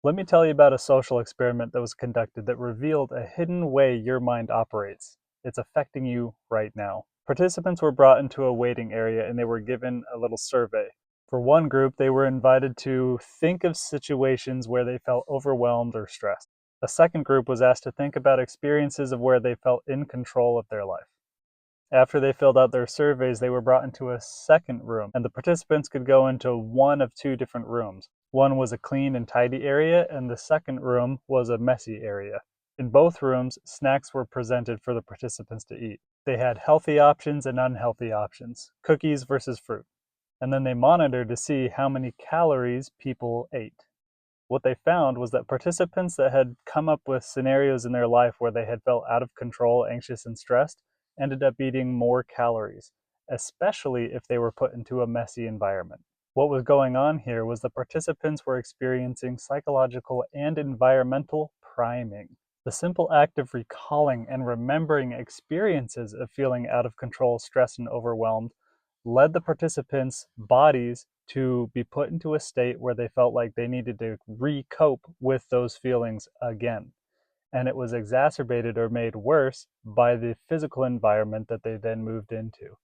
Let me tell you about a social experiment that was conducted that revealed a hidden way your mind operates. It's affecting you right now. Participants were brought into a waiting area and they were given a little survey. For one group, they were invited to think of situations where they felt overwhelmed or stressed. A second group was asked to think about experiences of where they felt in control of their life. After they filled out their surveys, they were brought into a second room, and the participants could go into one of two different rooms. One was a clean and tidy area, and the second room was a messy area. In both rooms, snacks were presented for the participants to eat. They had healthy options and unhealthy options, cookies versus fruit. And then they monitored to see how many calories people ate. What they found was that participants that had come up with scenarios in their life where they had felt out of control, anxious, and stressed ended up eating more calories, especially if they were put into a messy environment. What was going on here was the participants were experiencing psychological and environmental priming. The simple act of recalling and remembering experiences of feeling out of control, stressed, and overwhelmed led the participants' bodies to be put into a state where they felt like they needed to re-cope with those feelings again. And it was exacerbated or made worse by the physical environment that they then moved into.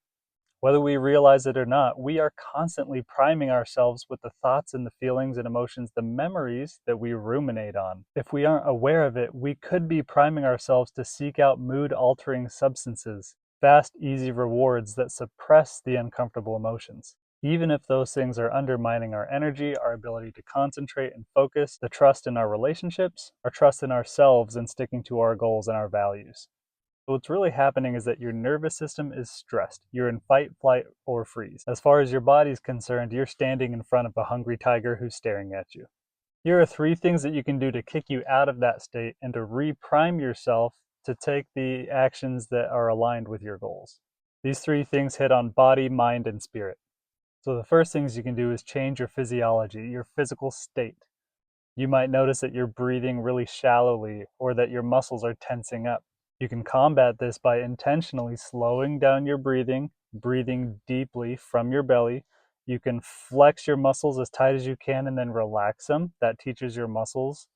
Whether we realize it or not, we are constantly priming ourselves with the thoughts and the feelings and emotions, the memories that we ruminate on. If we aren't aware of it, we could be priming ourselves to seek out mood-altering substances, fast, easy rewards that suppress the uncomfortable emotions. Even if those things are undermining our energy, our ability to concentrate and focus, the trust in our relationships, our trust in ourselves, and sticking to our goals and our values. What's really happening is that your nervous system is stressed. You're in fight, flight, or freeze. As far as your body's concerned, you're standing in front of a hungry tiger who's staring at you. Here are 3 things that you can do to kick you out of that state and to reprime yourself to take the actions that are aligned with your goals. These 3 things hit on body, mind, and spirit. So the first things you can do is change your physiology, your physical state. You might notice that you're breathing really shallowly or that your muscles are tensing up. You can combat this by intentionally slowing down your breathing, breathing deeply from your belly. You can flex your muscles as tight as you can and then relax them. That teaches your muscles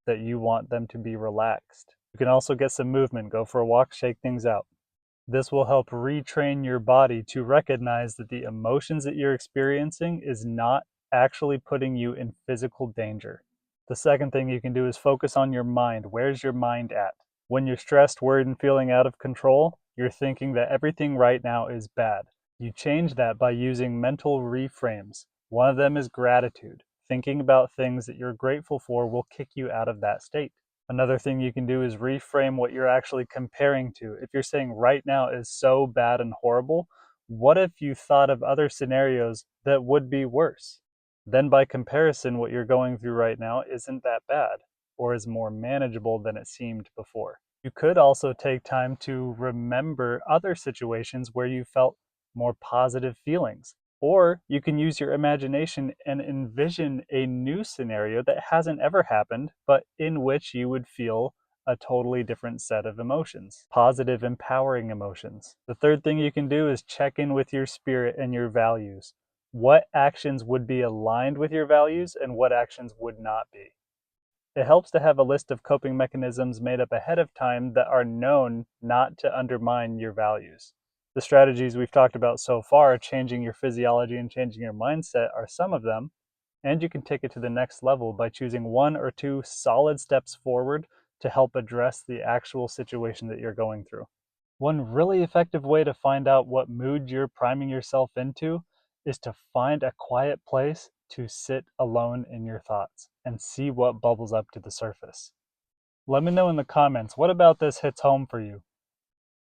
that you want them to be relaxed. You can also get some movement, go for a walk, shake things out. This will help retrain your body to recognize that the emotions that you're experiencing is not actually putting you in physical danger. The second thing you can do is focus on your mind. Where's your mind at? When you're stressed, worried, and feeling out of control, you're thinking that everything right now is bad. You change that by using mental reframes. One of them is gratitude. Thinking about things that you're grateful for will kick you out of that state. Another thing you can do is reframe what you're actually comparing to. If you're saying right now is so bad and horrible, what if you thought of other scenarios that would be worse? Then by comparison, what you're going through right now isn't that bad or is more manageable than it seemed before. You could also take time to remember other situations where you felt more positive feelings. Or you can use your imagination and envision a new scenario that hasn't ever happened, but in which you would feel a totally different set of emotions, positive, empowering emotions. The third thing you can do is check in with your spirit and your values. What actions would be aligned with your values and what actions would not be? It helps to have a list of coping mechanisms made up ahead of time that are known not to undermine your values. The strategies we've talked about so far, changing your physiology and changing your mindset, are some of them, and you can take it to the next level by choosing 1 or 2 solid steps forward to help address the actual situation that you're going through. One really effective way to find out what mood you're priming yourself into is to find a quiet place to sit alone in your thoughts and see what bubbles up to the surface. Let me know in the comments, what about this hits home for you?